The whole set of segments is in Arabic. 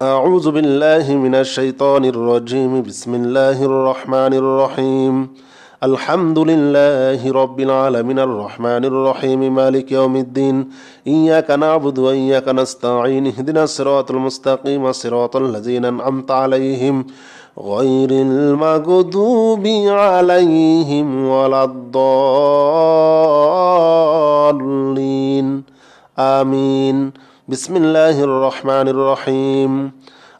أعوذ بالله من الشيطان الرجيم بسم الله الرحمن الرحيم الحمد لله رب العالمين الرحمن الرحيم مالك يوم الدين إياك نعبد وإياك نستعين اهدنا الصراط المستقيم صراط الذين أنعمت عليهم غير المغضوب عليهم ولا الضالين آمين بسم الله الرحمن الرحيم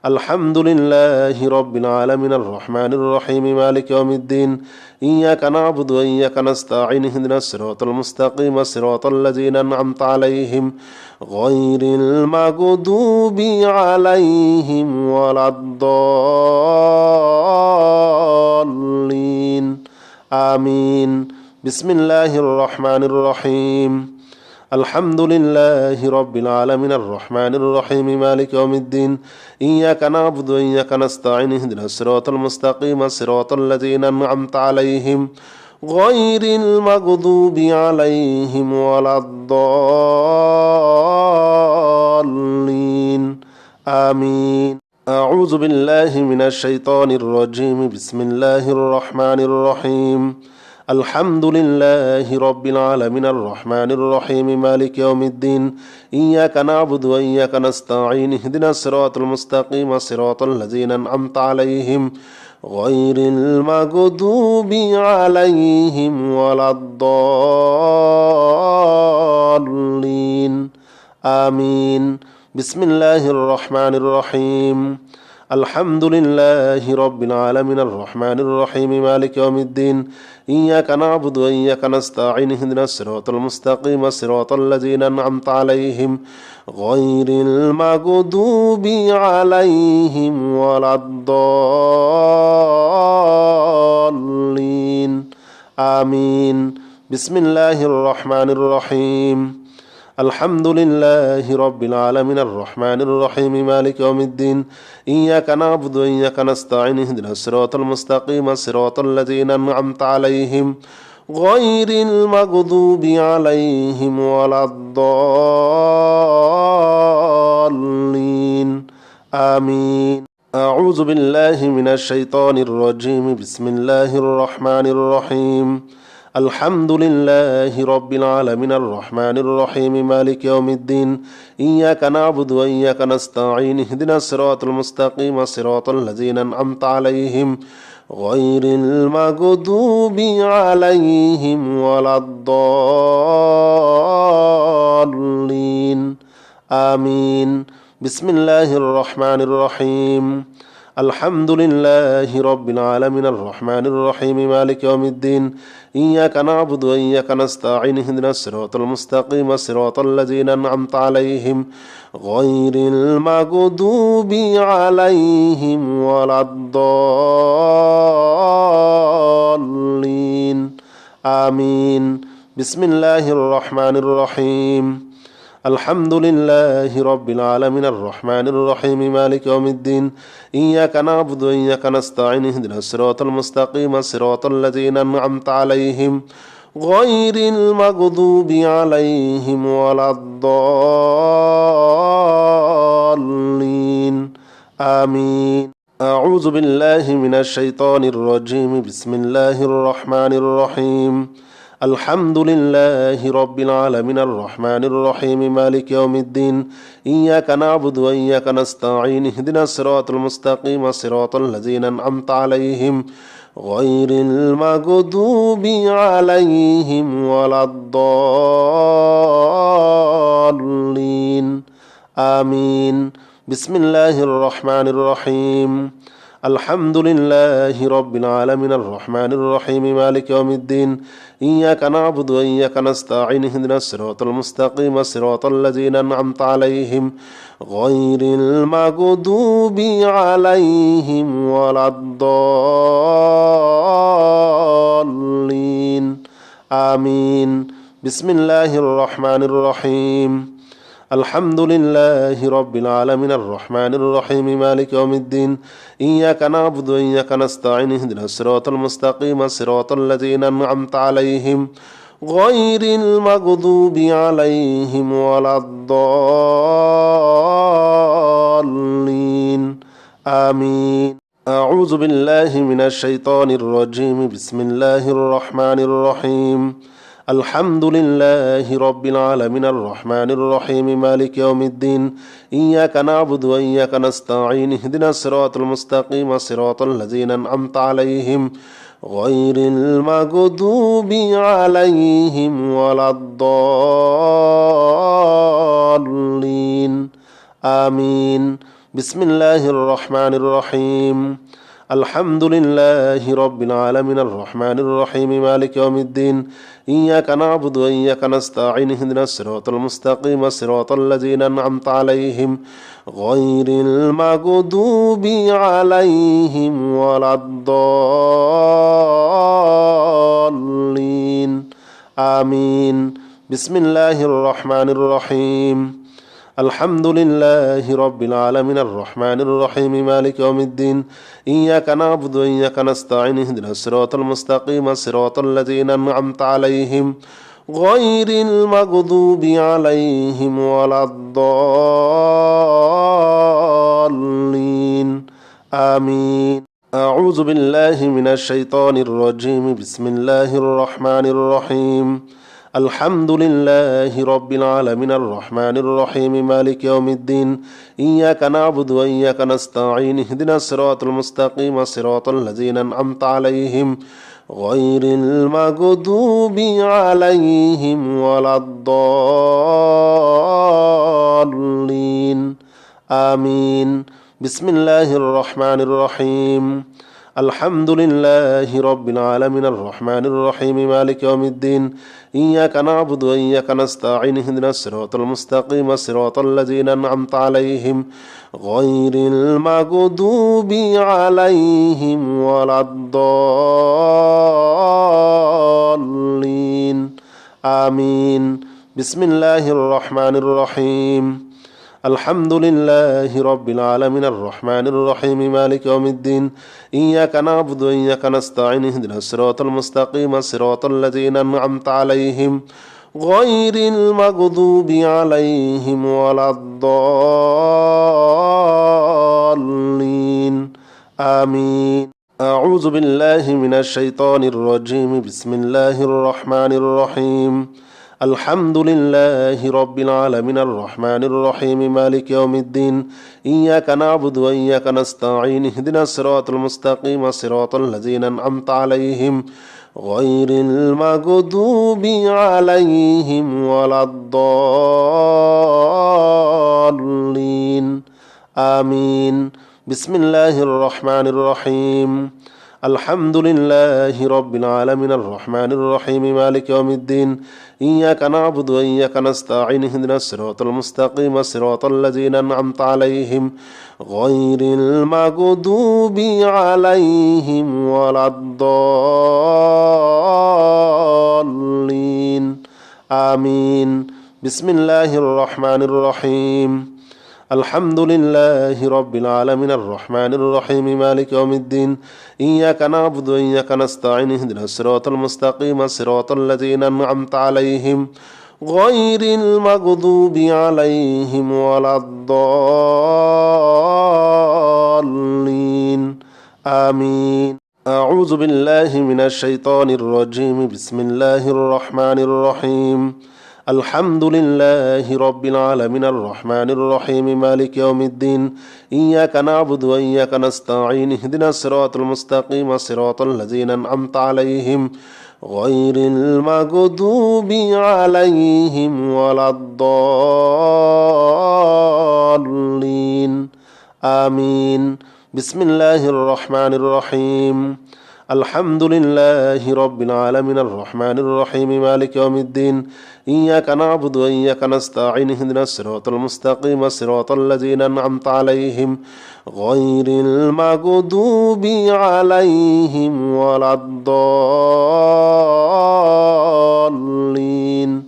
الحمد لله رب العالمين الرحمن الرحيم مالك يوم الدين إياك نعبد وإياك نستعين اهدنا الصراط المستقيم صراط الذين أنعمت عليهم غير المغضوب عليهم ولا الضالين آمين بسم الله الرحمن الرحيم الحمد لله رب العالمين الرحمن الرحيم مالك يوم الدين إياك نعبد وإياك نستعين اهدنا الصراط المستقيم صراط الذين أنعمت عليهم غير المغضوب عليهم ولا الضالين آمين أعوذ بالله من الشيطان الرجيم بسم الله الرحمن الرحيم الحمد لله رب العالمين الرحمن الرحيم مالك يوم الدين إياك نعبد وإياك نستعين اهدنا الصراط المستقيم صراط الذين أنعمت عليهم غير المغضوب عليهم ولا الضالين آمين بسم الله الرحمن الرحيم الحمد لله رب العالمين الرحمن الرحيم مالك يوم الدين إياك نعبد وإياك نستعين اهدنا الصراط المستقيم صراط الذين أنعمت عليهم غير المغضوب عليهم ولا الضالين آمين بسم الله الرحمن الرحيم الحمد لله رب العالمين الرحمن الرحيم مالك يوم الدين إياك نعبد وإياك نستعين اهدنا الصراط المستقيم صراط الذين أنعمت عليهم غير المغضوب عليهم ولا الضالين آمين أعوذ بالله من الشيطان الرجيم بسم الله الرحمن الرحيم الحمد لله رب العالمين الرحمن الرحيم مالك يوم الدين إياك نعبد وإياك نستعين اهدنا الصراط المستقيم صراط الذين أنعمت عليهم غير المغضوب عليهم ولا الضالين آمين بسم الله الرحمن الرحيم الحمد لله رب العالمين الرحمن الرحيم مالك يوم الدين إياك نعبد وإياك نستعين اهدنا الصراط المستقيم صراط الذين أنعمت عليهم غير المغضوب عليهم ولا الضالين آمين بسم الله الرحمن الرحيم الحمد لله رب العالمين الرحمن الرحيم مالك يوم الدين إياك نعبد وإياك نستعين اهدنا الصراط المستقيم صراط الذين أنعمت عليهم غير المغضوب عليهم ولا الضالين آمين أعوذ بالله من الشيطان الرجيم بسم الله الرحمن الرحيم الحمد لله رب العالمين الرحمن الرحيم مالك يوم الدين إياك نعبد وإياك نستعين اهدنا الصراط المستقيم صراط الذين أنعمت عليهم غير المغضوب عليهم ولا الضالين آمين بسم الله الرحمن الرحيم الحمد لله رب العالمين الرحمن الرحيم مالك يوم الدين إياك نعبد وإياك نستعين اهدنا الصراط المستقيم صراط الذين أنعمت عليهم غير المغضوب عليهم ولا الضالين آمين بسم الله الرحمن الرحيم الحمد لله رب العالمين الرحمن الرحيم مالك يوم الدين إياك نعبد وإياك نستعين اهدنا الصراط المستقيم صراط الذين أنعمت عليهم غير المغضوب عليهم ولا الضالين الضالين آمين أعوذ بالله من الشيطان الرجيم بسم الله الرحمن الرحيم الحمد لله رب العالمين الرحمن الرحيم مالك يوم الدين إياك نعبد وإياك نستعين اهدنا الصراط المستقيم صراط الذين أنعمت عليهم غير المغضوب عليهم ولا الضالين آمين بسم الله الرحمن الرحيم الحمد لله رب العالمين الرحمن الرحيم مالك يوم الدين إياك نعبد وإياك نستعين اهدنا الصراط المستقيم صراط الذين أنعمت عليهم غير المغضوب عليهم ولا الضالين آمين بسم الله الرحمن الرحيم الحمد لله رب العالمين الرحمن الرحيم مالك يوم الدين إياك نعبد وإياك نستعين اهدنا الصراط المستقيم صراط الذين أنعمت عليهم غير المغضوب عليهم ولا الضالين آمين أعوذ بالله من الشيطان الرجيم بسم الله الرحمن الرحيم الحمد لله رب العالمين الرحمن الرحيم مالك يوم الدين إياك نعبد وإياك نستعين اهدنا الصراط المستقيم صراط الذين أنعمت عليهم غير المغضوب عليهم ولا الضالين آمين بسم الله الرحمن الرحيم الحمد لله رب العالمين الرحمن الرحيم مالك يوم الدين إياك نعبد وإياك نستعين اهدنا الصراط المستقيم صراط الذين أنعمت عليهم غير المغضوب عليهم ولا الضالين آمين بسم الله الرحمن الرحيم الحمد لله رب العالمين الرحمن الرحيم مالك يوم الدين إياك نعبد وإياك نستعين اهدنا الصراط المستقيم صراط الذين أنعمت عليهم غير المغضوب عليهم ولا الضالين آمين أعوذ بالله من الشيطان الرجيم بسم الله الرحمن الرحيم الحمد لله رب العالمين الرحمن الرحيم مالك يوم الدين إياك نعبد وإياك نستعين اهدنا الصراط المستقيم صراط الذين أنعمت عليهم غير المغضوب عليهم ولا الضالين آمين بسم الله الرحمن الرحيم الحمد لله رب العالمين الرحمن الرحيم مالك يوم الدين إياك نعبد وإياك نستعين اهدنا الصراط المستقيم صراط الذين أنعمت عليهم غير المغضوب عليهم ولا الضالين آمين بسم الله الرحمن الرحيم الحمد لله رب العالمين الرحمن الرحيم مالك يوم الدين إياك نعبد وإياك نستعين اهدنا الصراط المستقيم صراط الذين أنعمت عليهم غير المغضوب عليهم ولا الضالين آمين أعوذ بالله من الشيطان الرجيم بسم الله الرحمن الرحيم الحمد لله رب العالمين الرحمن الرحيم مالك يوم الدين إياك نعبد وإياك نستعين اهدنا الصراط المستقيم صراط الذين أنعمت عليهم غير المغضوب عليهم ولا الضالين آمين بسم الله الرحمن الرحيم الحمد لله رب العالمين الرحمن الرحيم مالك يوم الدين إياك نعبد وإياك نستعين اهدنا الصراط المستقيم صراط الذين أنعمت عليهم غير المغضوب عليهم ولا الضالين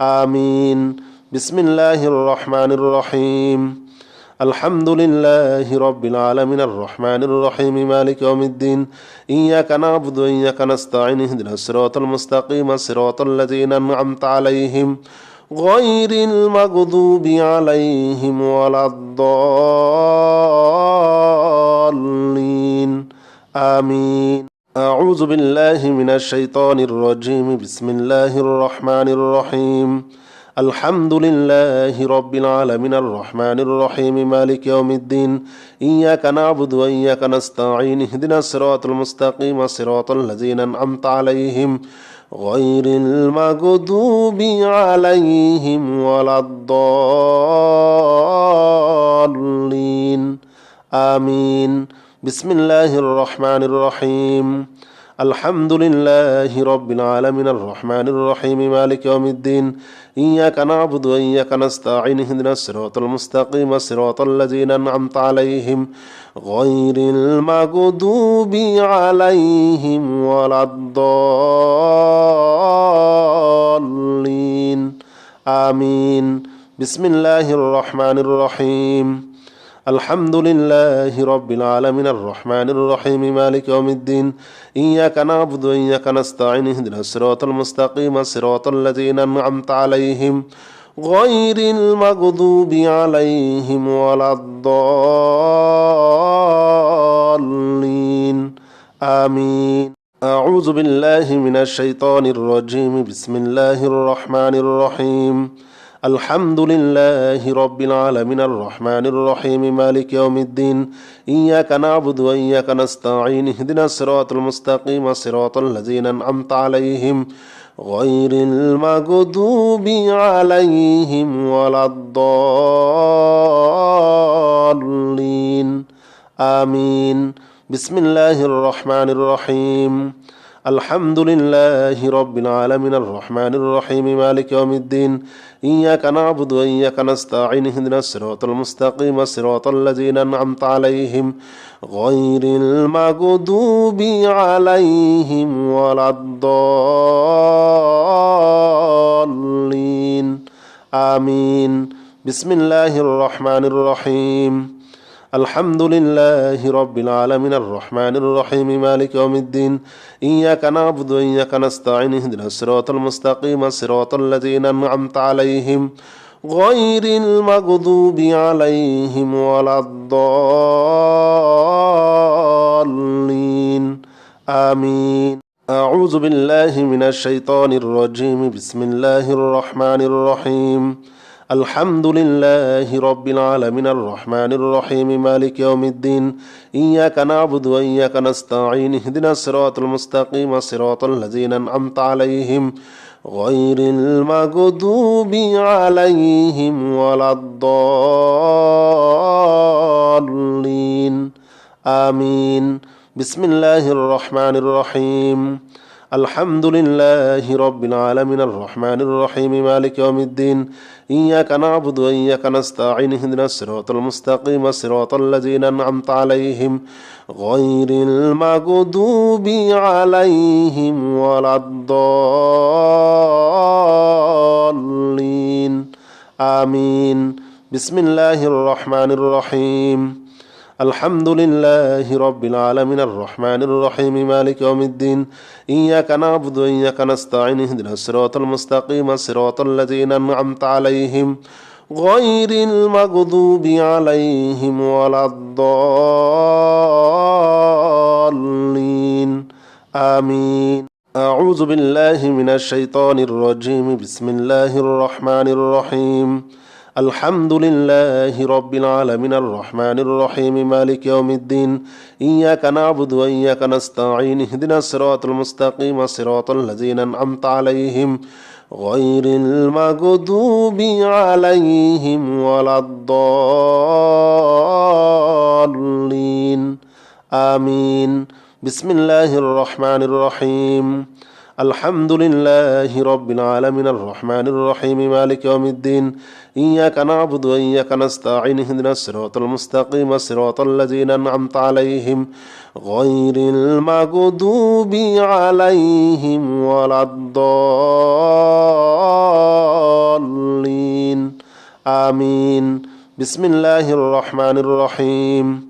آمين بسم الله الرحمن الرحيم الحمد لله رب العالمين الرحمن الرحيم مالك يوم الدين إياك نعبد وإياك نستعين اهدنا الصراط المستقيم صراط الذين أنعمت عليهم غير المغضوب عليهم ولا الضالين آمين. أعوذ بالله من الشيطان الرجيم. بسم الله الرحمن الرحيم. الحمد لله رب العالمين الرحمن الرحيم مالك يوم الدين إياك نعبد وإياك نستعين اهدنا الصراط المستقيم صراط الذين أنعمت عليهم غير المغضوب عليهم ولا الضالين آمين. بسم الله الرحمن الرحيم. الحمد لله رب العالمين الرحمن الرحيم مالك يوم الدين إياك نعبد وإياك نستعين اهدنا الصراط المستقيم صراط الذين أنعمت عليهم غير المغضوب عليهم ولا الضالين آمين. بسم الله الرحمن الرحيم. الحمد لله رب العالمين الرحمن الرحيم مالك يوم الدين إياك نعبد وإياك نستعين اهدنا الصراط المستقيم صراط الذين أنعمت عليهم غير المغضوب عليهم ولا الضالين آمين. أعوذ بالله من الشيطان الرجيم. بسم الله الرحمن الرحيم. الحمد لله رب العالمين الرحمن الرحيم مالك يوم الدين إياك نعبد وإياك نستعين اهدنا الصراط المستقيم صراط الذين أنعمت عليهم غير المغضوب عليهم ولا الضالين آمين. بسم الله الرحمن الرحيم. الحمد لله رب العالمين الرحمن الرحيم مالك يوم الدين إياك نعبد وإياك نستعين اهدنا الصراط المستقيم صراط الذين أنعمت عليهم غير المغضوب عليهم ولا الضالين آمين. بسم الله الرحمن الرحيم. الحمد لله رب العالمين الرحمن الرحيم مالك يوم الدين إياك نعبد وإياك نستعين اهدنا الصراط المستقيم صراط الذين أنعمت عليهم غير المغضوب عليهم ولا الضالين آمين. أعوذ بالله من الشيطان الرجيم. بسم الله الرحمن الرحيم. الحمد لله رب العالمين الرحمن الرحيم مالك يوم الدين إياك نعبد وإياك نستعين اهدنا الصراط المستقيم صراط الذين أنعمت عليهم غير المغضوب عليهم ولا الضالين آمين. بسم الله الرحمن الرحيم. الحمد لله رب العالمين الرحمن الرحيم مالك يوم الدين إياك نعبد وإياك نستعين اهدنا الصراط المستقيم صراط الذين أنعمت عليهم غير المغضوب عليهم ولا الضالين آمين. بسم الله الرحمن الرحيم. الحمد لله رب العالمين الرحمن الرحيم مالك يوم الدين إياك نعبد وإياك نستعين اهدنا الصراط المستقيم صراط الذين أنعمت عليهم غير المغضوب عليهم ولا الضالين آمين. أعوذ بالله من الشيطان الرجيم. بسم الله الرحمن الرحيم. الحمد لله رب العالمين الرحمن الرحيم مالك يوم الدين إياك نعبد وإياك نستعين اهدنا الصراط المستقيم صراط الذين أنعمت عليهم غير المغضوب عليهم ولا الضالين آمين. بسم الله الرحمن الرحيم. الحمد لله رب العالمين الرحمن الرحيم مالك يوم الدين إياك نعبد وإياك نستعين اهدنا الصراط المستقيم صراط الذين أنعمت عليهم غير المغضوب عليهم ولا الضالين آمين. بسم الله الرحمن الرحيم.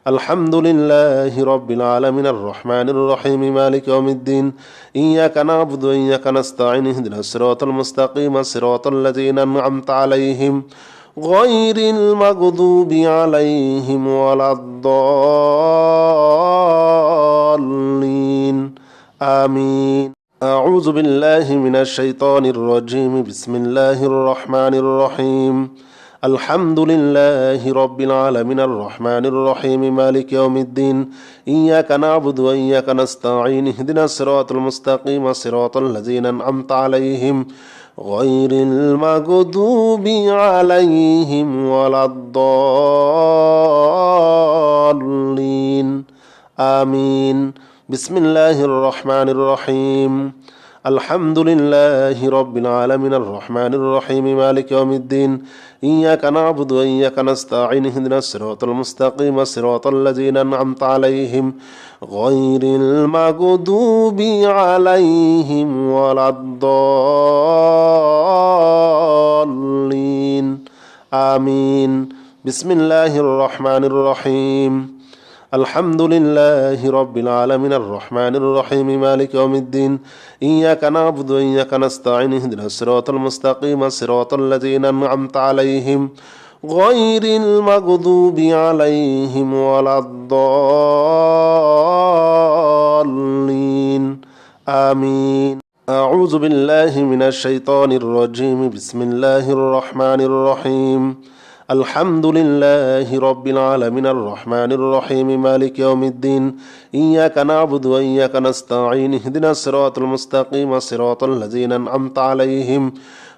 الحمد لله رب العالمين الرحمن الرحيم مالك يوم الدين إياك نعبد وإياك نستعين اهدنا الصراط المستقيم صراط الذين أنعمت عليهم غير المغضوب عليهم ولا الضالين آمين. أعوذ بالله من الشيطان الرجيم بسم الله الرحمن الرحيم الحمد لله رب العالمين الرحمن الرحيم مالك يوم الدين إياك نعبد وإياك نستعين اهدنا الصراط المستقيم صراط الذين أنعمت عليهم غير المغضوب عليهم ولا الضالين آمين. بسم الله الرحمن الرحيم الحمد لله رب العالمين الرحمن الرحيم مالك يوم الدين إياك نعبد وإياك نستعين اهدنا الصراط المستقيم صراط الذين أنعمت عليهم غير المغضوب عليهم ولا الضالين آمين. بسم الله الرحمن الرحيم الحمد لله رب العالمين الرحمن الرحيم مالك يوم الدين إياك نعبد وإياك نستعين اهدنا الصراط المستقيم صراط الذين أنعمت عليهم غير المغضوب عليهم ولا الضالين آمين. أعوذ بالله من الشيطان الرجيم بسم الله الرحمن الرحيم الحمد لله رب العالمين الرحمن الرحيم مالك يوم الدين إياك نعبد وإياك نستعين اهدنا الصراط المستقيم صراط الذين أنعمت عليهم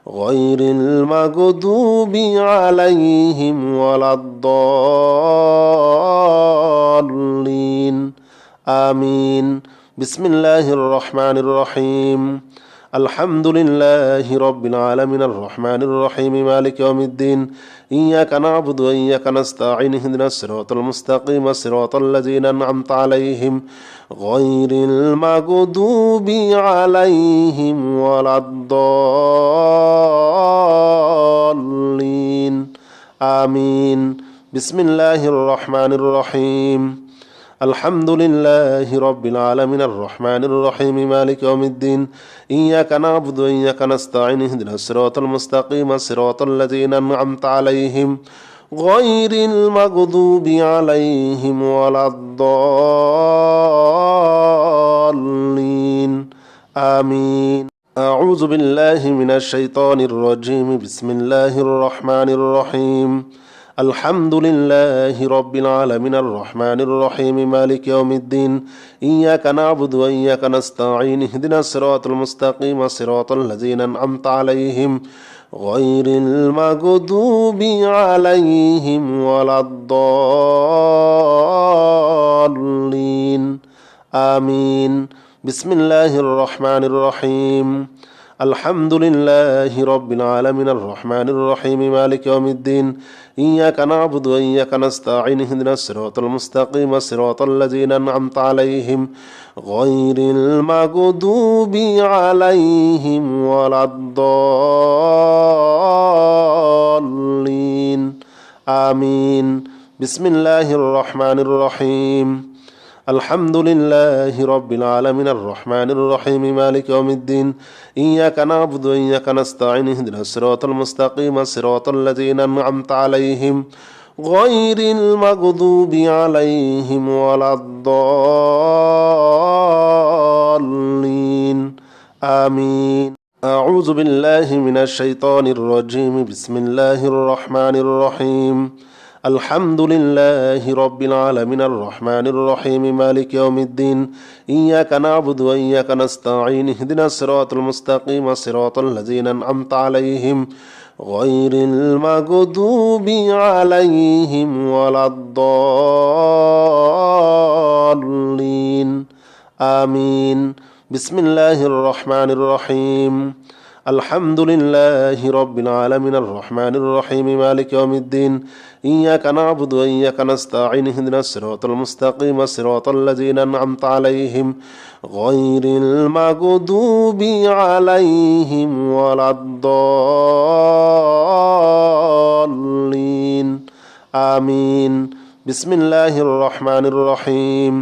غير المغضوب عليهم ولا الضالين آمين. بسم الله الرحمن الرحيم الحمد لله رب العالمين الرحمن الرحيم مالك يوم الدين إياك نعبد وإياك نستعين اهدنا الصراط المستقيم صراط الذين أنعمت عليهم غير المغضوب عليهم ولا الضالين آمين. بسم الله الرحمن الرحيم الحمد لله رب العالمين الرحمن الرحيم مالك يوم الدين إياك نعبد وإياك نستعين اهدنا الصراط المستقيم صراط الذين أنعمت عليهم غير المغضوب عليهم ولا الضالين آمين. أعوذ بالله من الشيطان الرجيم بسم الله الرحمن الرحيم الحمد لله رب العالمين الرحمن الرحيم مالك يوم الدين إياك نعبد وإياك نستعين اهدنا الصراط المستقيم صراط الذين أنعمت عليهم غير المغضوب عليهم ولا الضالين آمين. بسم الله الرحمن الرحيم الحمد لله رب العالمين الرحمن الرحيم مالك يوم الدين إياك نعبد وإياك نستعين اهدنا الصراط المستقيم صراط الذين أنعمت عليهم غير المغضوب عليهم ولا الضالين آمين. بسم الله الرحمن الرحيم الحمد لله رب العالمين الرحمن الرحيم مالك يوم الدين إياك نعبد وإياك نستعين اهدنا الصراط المستقيم صراط الذين أنعمت عليهم غير المغضوب عليهم ولا الضالين آمين. أعوذ بالله من الشيطان الرجيم بسم الله الرحمن الرحيم الحمد لله رب العالمين الرحمن الرحيم مالك يوم الدين إياك نعبد وإياك نستعين اهدنا الصراط المستقيم صراط الذين أنعمت عليهم غير المغضوب عليهم ولا الضالين آمين. بسم الله الرحمن الرحيم الحمد لله رب العالمين الرحمن الرحيم مالك يوم الدين إياك نعبد وإياك نستعين اهدنا الصراط المستقيم صراط الذين أنعمت عليهم غير المغضوب عليهم ولا الضالين آمين. بسم الله الرحمن الرحيم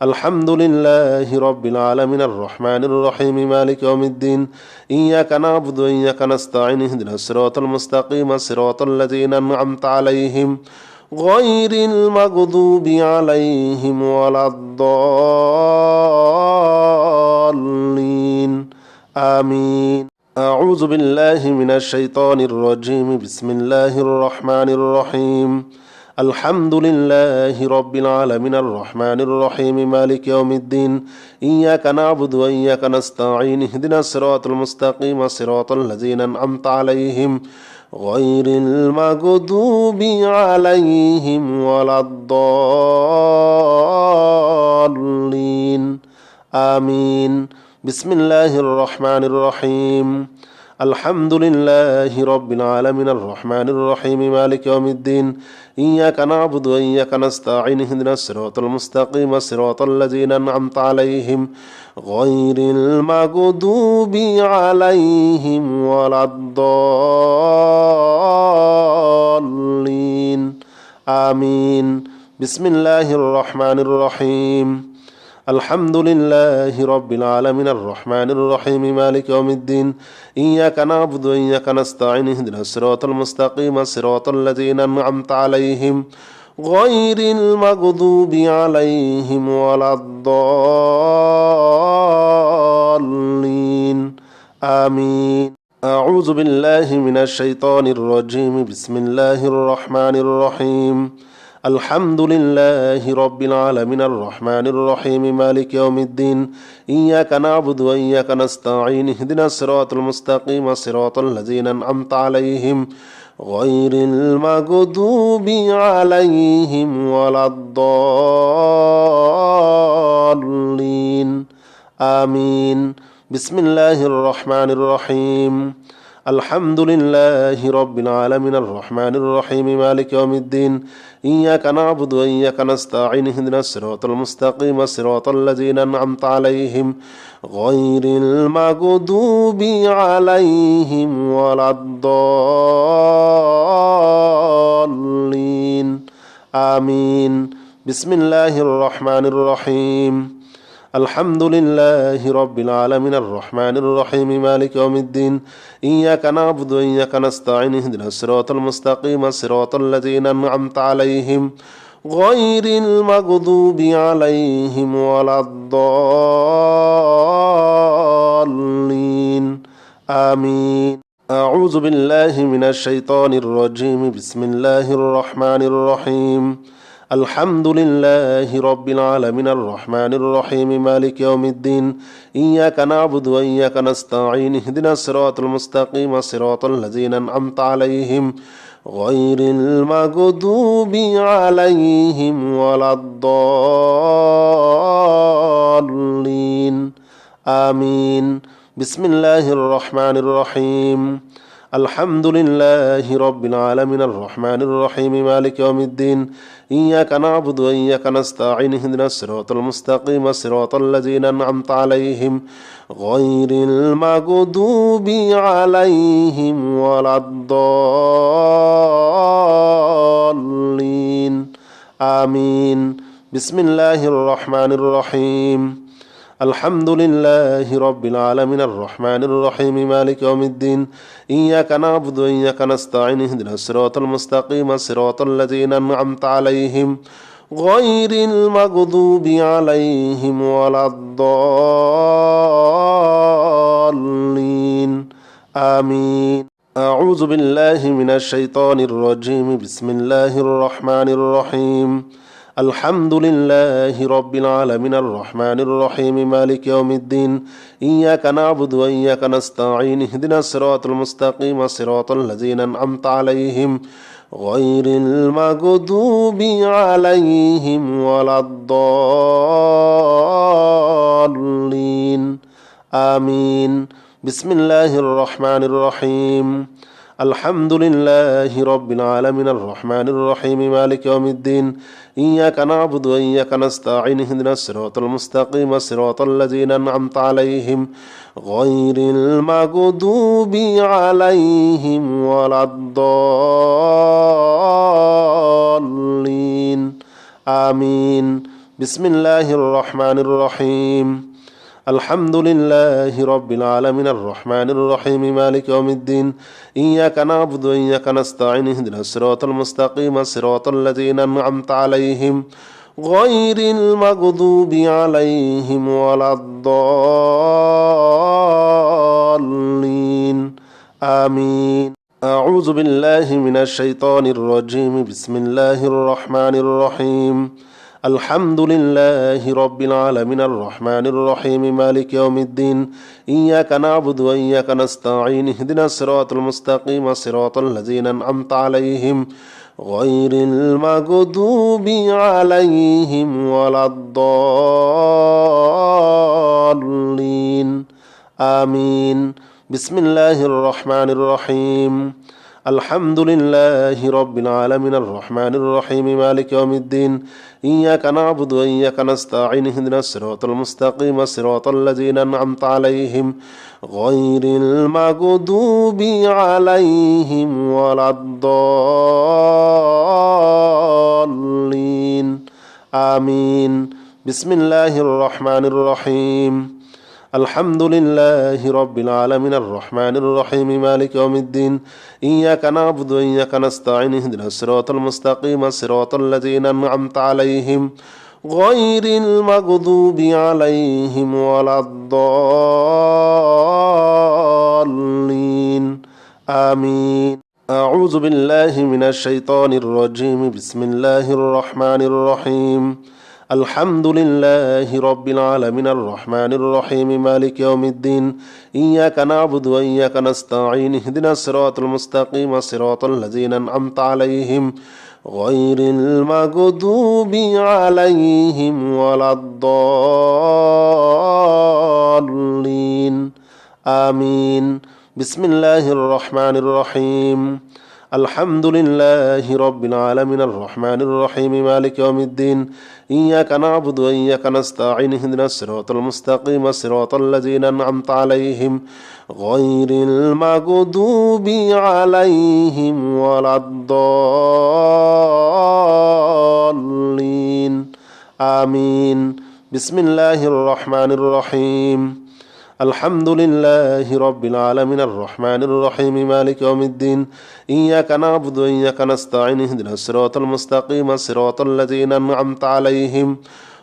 الحمد لله رب العالمين الرحمن الرحيم مالك يوم الدين إياك نعبد وإياك نستعين اهدنا الصراط المستقيم صراط الذين أنعمت عليهم غير المغضوب عليهم ولا الضالين آمين. أعوذ بالله من الشيطان الرجيم بسم الله الرحمن الرحيم الحمد لله رب العالمين الرحمن الرحيم مالك يوم الدين إياك نعبد وإياك نستعين اهدنا الصراط المستقيم صراط الذين أنعمت عليهم غير المغضوب عليهم ولا الضالين آمين. بسم الله الرحمن الرحيم الحمد لله رب العالمين الرحمن الرحيم مالك يوم الدين إياك نعبد وإياك نستعين اهدنا الصراط المستقيم صراط الذين أنعمت عليهم غير المغضوب عليهم ولا الضالين آمين. بسم الله الرحمن الرحيم الحمد لله رب العالمين الرحمن الرحيم مالك يوم الدين إياك نعبد وإياك نستعين اهدنا الصراط المستقيم صراط الذين أنعمت عليهم غير المغضوب عليهم ولا الضالين آمين. أعوذ بالله من الشيطان الرجيم بسم الله الرحمن الرحيم الحمد لله رب العالمين الرحمن الرحيم مالك يوم الدين إياك نعبد وإياك نستعين اهدنا الصراط المستقيم صراط الذين أنعمت عليهم غير المغضوب عليهم ولا الضالين آمين. بسم الله الرحمن الرحيم الحمد لله رب العالمين الرحمن الرحيم مالك يوم الدين إياك نعبد وإياك نستعين اهدنا الصراط المستقيم صراط الذين أنعمت عليهم غير المغضوب عليهم ولا الضالين آمين. بسم الله الرحمن الرحيم الحمد لله رب العالمين الرحمن الرحيم مالك يوم الدين إياك نعبد وإياك نستعين اهدنا الصراط المستقيم صراط الذين أنعمت عليهم غير المغضوب عليهم ولا الضالين آمين. أعوذ بالله من الشيطان الرجيم بسم الله الرحمن الرحيم الحمد لله رب العالمين الرحمن الرحيم مالك يوم الدين إياك نعبد وإياك نستعين اهدنا الصراط المستقيم صراط الذين أنعمت عليهم غير المغضوب عليهم ولا الضالين آمين. بسم الله الرحمن الرحيم الحمد لله رب العالمين الرحمن الرحيم مالك يوم الدين إياك نعبد وإياك نستعين اهدنا الصراط المستقيم صراط الذين أنعمت عليهم غير المغضوب عليهم ولا الضالين آمين. بسم الله الرحمن الرحيم الحمد لله رب العالمين الرحمن الرحيم مالك يوم الدين إياك نعبد وإياك نستعين اهدنا الصراط المستقيم صراط الذين أنعمت عليهم غير المغضوب عليهم ولا الضالين آمين. أعوذ بالله من الشيطان الرجيم بسم الله الرحمن الرحيم الحمد لله رب العالمين الرحمن الرحيم مالك يوم الدين إياك نعبد وإياك نستعين اهدنا الصراط المستقيم صراط الذين أنعمت عليهم غير المغضوب عليهم ولا الضالين آمين. بسم الله الرحمن الرحيم الحمد لله رب العالمين الرحمن الرحيم مالك يوم الدين إياك نعبد وإياك نستعين اهدنا الصراط المستقيم صراط الذين أنعمت عليهم غير المغضوب عليهم ولا الضالين آمين. بسم الله الرحمن الرحيم. الحمد لله رب العالمين الرحمن الرحيم مالك يوم الدين إياك نعبد وإياك نستعين اهدنا الصراط المستقيم صراط الذين أنعمت عليهم غير المغضوب عليهم ولا الضالين آمين. أعوذ بالله من الشيطان الرجيم بسم الله الرحمن الرحيم. الحمد لله رب العالمين الرحمن الرحيم مالك يوم الدين إياك نعبد وإياك نستعين اهدنا الصراط المستقيم صراط الذين أنعمت عليهم غير المغضوب عليهم ولا الضالين آمين. بسم الله الرحمن الرحيم. الحمد لله رب العالمين الرحمن الرحيم مالك يوم الدين إياك نعبد وإياك نستعين اهدنا الصراط المستقيم صراط الذين أنعمت عليهم غير المغضوب عليهم ولا الضالين آمين. بسم الله الرحمن الرحيم. الحمد لله رب العالمين الرحمن الرحيم مالك يوم الدين إياك نعبد وإياك نستعين اهدنا الصراط المستقيم صراط الذين أنعمت عليهم غير المغضوب عليهم ولا الضالين آمين. أعوذ بالله من الشيطان الرجيم بسم الله الرحمن الرحيم. الحمد لله رب العالمين الرحمن الرحيم مالك يوم الدين إياك نعبد وإياك نستعين اهدنا الصراط المستقيم صراط الذين أنعمت عليهم غير المغضوب عليهم ولا الضالين آمين. بسم الله الرحمن الرحيم. الحمد لله رب العالمين الرحمن الرحيم مالك يوم الدين إياك نعبد وإياك نستعين اهدنا الصراط المستقيم صراط الذين أنعمت عليهم غير المغضوب عليهم ولا الضالين آمين. بسم الله الرحمن الرحيم. الحمد لله رب العالمين الرحمن الرحيم مالك يوم الدين إياك نعبد وإياك نستعين اهدنا الصراط المستقيم صراط الذين أنعمت عليهم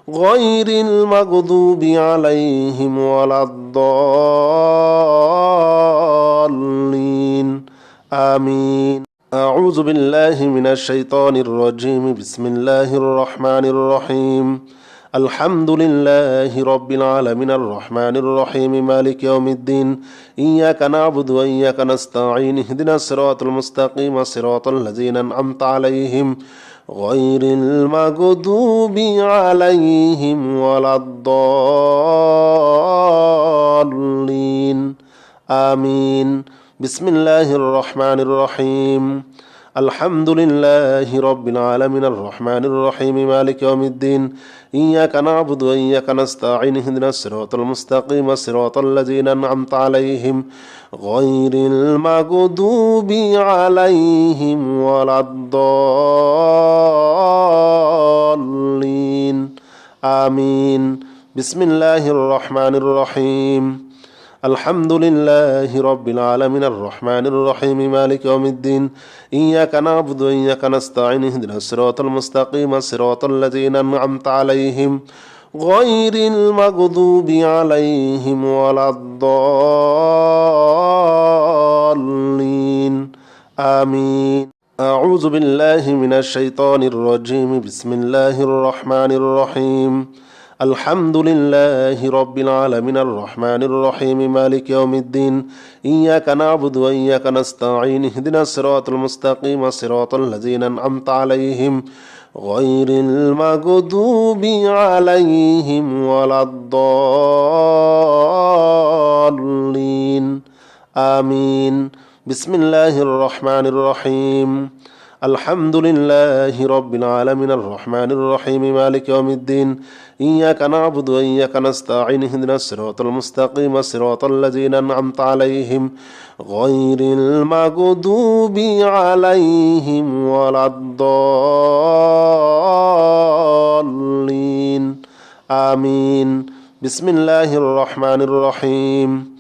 غير المغضوب عليهم ولا الضالين آمين. أعوذ بالله من الشيطان الرجيم بسم الله الرحمن الرحيم. الحمد لله رب العالمين الرحمن الرحيم مالك يوم الدين إياك نعبد وإياك نستعين اهدنا الصراط المستقيم صراط الذين أنعمت عليهم غير المغضوب عليهم ولا الضالين آمين. بسم الله الرحمن الرحيم. الحمد لله رب العالمين الرحمن الرحيم مالك يوم الدين إياك نعبد وإياك نستعين اهدنا الصراط المستقيم صراط الذين أنعمت عليهم غير المغضوب عليهم ولا الضالين آمين. بسم الله الرحمن الرحيم. الحمد لله رب العالمين الرحمن الرحيم مالك يوم الدين إياك نعبد وإياك نستعين اهدنا الصراط المستقيم صراط الذين أنعمت عليهم غير المغضوب عليهم ولا الضالين آمين. أعوذ بالله من الشيطان الرجيم بسم الله الرحمن الرحيم. الحمد لله رب العالمين الرحمن الرحيم مالك يوم الدين إياك نعبد وإياك نستعين اهدنا الصراط المستقيم صراط الذين أنعمت عليهم غير المغضوب عليهم ولا الضالين آمين. بسم الله الرحمن الرحيم. الحمد لله رب العالمين الرحمن الرحيم مالك يوم الدين إياك نعبد وإياك نستعين اهدنا الصراط المستقيم صراط الذين أنعمت عليهم غير المغضوب عليهم ولا الضالين آمين بسم الله الرحمن الرحيم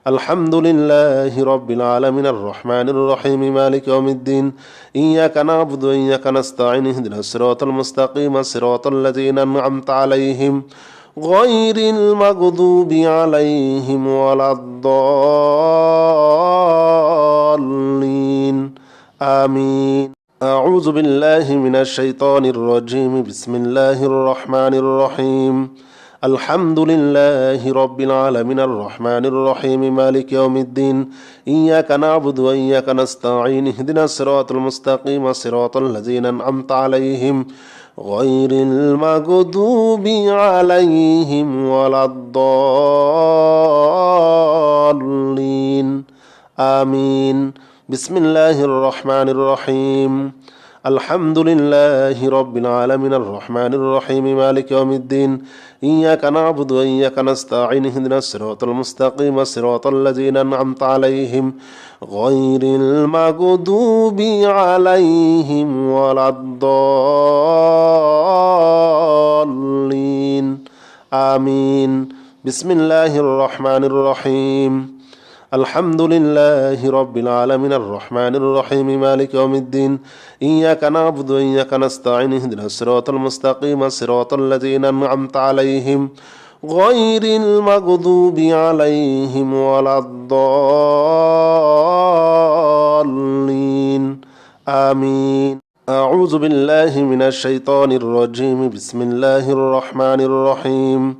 الحمد لله رب العالمين الرحمن الرحيم مالك يوم الدين إياك نعبد وإياك نستعين اهدنا الصراط المستقيم صراط الذين أنعمت عليهم غير المغضوب عليهم ولا الضالين آمين أعوذ بالله من الشيطان الرجيم بسم الله الرحمن الرحيم الحمد لله رب العالمين الرحمن الرحيم مالك يوم الدين إياك نعبد وإياك نستعين اهدنا الصراط المستقيم صراط الذين أنعمت عليهم غير المغضوب عليهم ولا الضالين آمين بسم الله الرحمن الرحيم الحمد لله رب العالمين الرحمن الرحيم مالك يوم الدين إياك نعبد وإياك نستعين اهدنا الصراط المستقيم صراط الذين أنعمت عليهم غير المغضوب عليهم ولا الضالين آمين بسم الله الرحمن الرحيم الحمد لله رب العالمين الرحمن الرحيم مالك يوم الدين إياك نعبد وإياك نستعين اهدنا الصراط المستقيم صراط الذين أنعمت عليهم غير المغضوب عليهم ولا الضالين آمين أعوذ بالله من الشيطان الرجيم بسم الله الرحمن الرحيم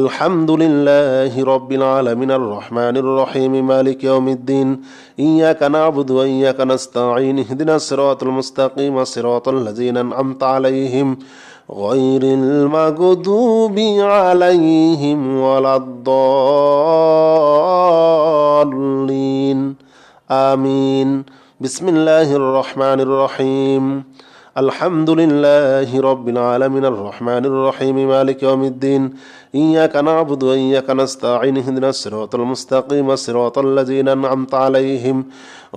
الحمد لله رب العالمين الرحمن الرحيم مالك يوم الدين إياك نعبد وإياك نستعين اهدنا الصراط المستقيم صراط الذين أنعمت عليهم غير المغضوب عليهم ولا الضالين آمين بسم الله الرحمن الرحيم الحمد لله رب العالمين الرحمن الرحيم مالك يوم الدين إياك نعبد وإياك نستعين اهدنا الصراط المستقيم صراط الذين أنعمت عليهم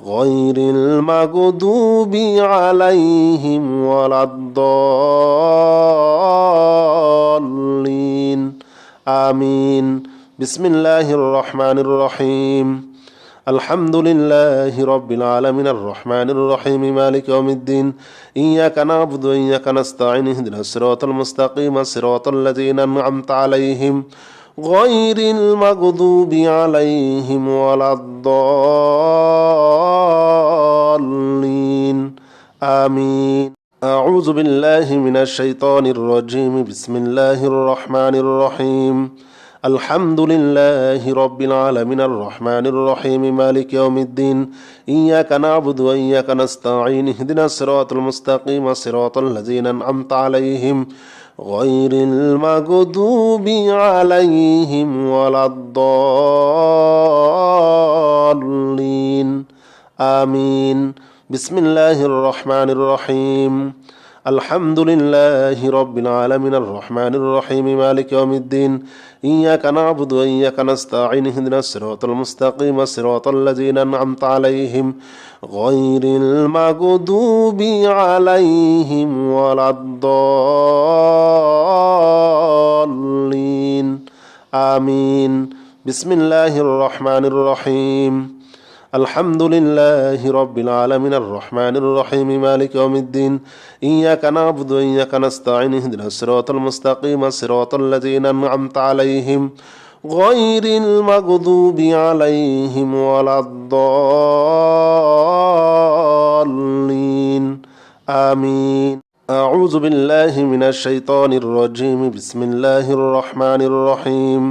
غير المغضوب عليهم ولا الضالين آمين بسم الله الرحمن الرحيم الحمد لله رب العالمين الرحمن الرحيم مالك يوم الدين إياك نعبد وإياك نستعين اهدنا الصراط المستقيم صراط الذين أنعمت عليهم غير المغضوب عليهم ولا الضالين آمين أعوذ بالله من الشيطان الرجيم بسم الله الرحمن الرحيم الحمد لله رب العالمين الرحمن الرحيم مالك يوم الدين إياك نعبد وإياك نستعين اهدنا الصراط المستقيم صراط الذين أنعمت عليهم غير المغضوب عليهم ولا الضالين آمين بسم الله الرحمن الرحيم الحمد لله رب العالمين الرحمن الرحيم مالك يوم الدين إياك نعبد وإياك نستعين اهدنا الصراط المستقيم صراط الذين أنعمت عليهم غير المغضوب عليهم ولا الضالين آمين بسم الله الرحمن الرحيم الحمد لله رب العالمين الرحمن الرحيم مالك يوم الدين إياك نعبد وإياك نستعين اهدنا الصراط المستقيم صراط الذين أنعمت عليهم غير المغضوب عليهم ولا الضالين آمين أعوذ بالله من الشيطان الرجيم بسم الله الرحمن الرحيم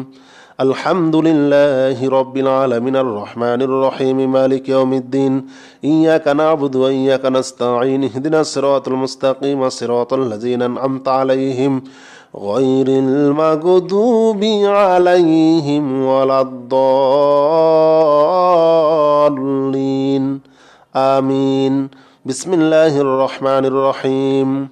الحمد لله رب العالمين الرحمن الرحيم مالك يوم الدين إياك نعبد وإياك نستعين اهدنا الصراط المستقيم صراط الذين أنعمت عليهم غير المغضوب عليهم ولا الضالين آمين بسم الله الرحمن الرحيم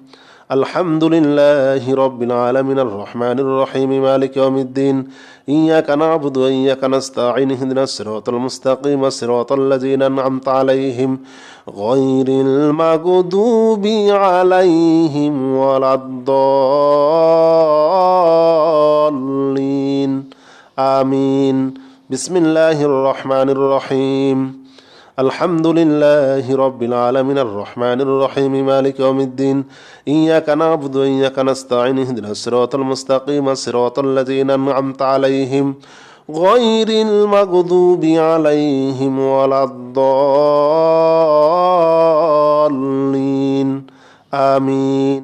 الحمد لله رب العالمين الرحمن الرحيم مالك يوم الدين إياك نعبد وإياك نستعين اهدنا الصراط المستقيم صراط الذين أنعمت عليهم غير المغضوب عليهم ولا الضالين آمين بسم الله الرحمن الرحيم الحمد لله رب العالمين الرحمن الرحيم مالك يوم الدين إياك نعبد وإياك نستعين اهدنا الصراط المستقيم صراط الذين أنعمت عليهم غير المغضوب عليهم ولا الضالين آمين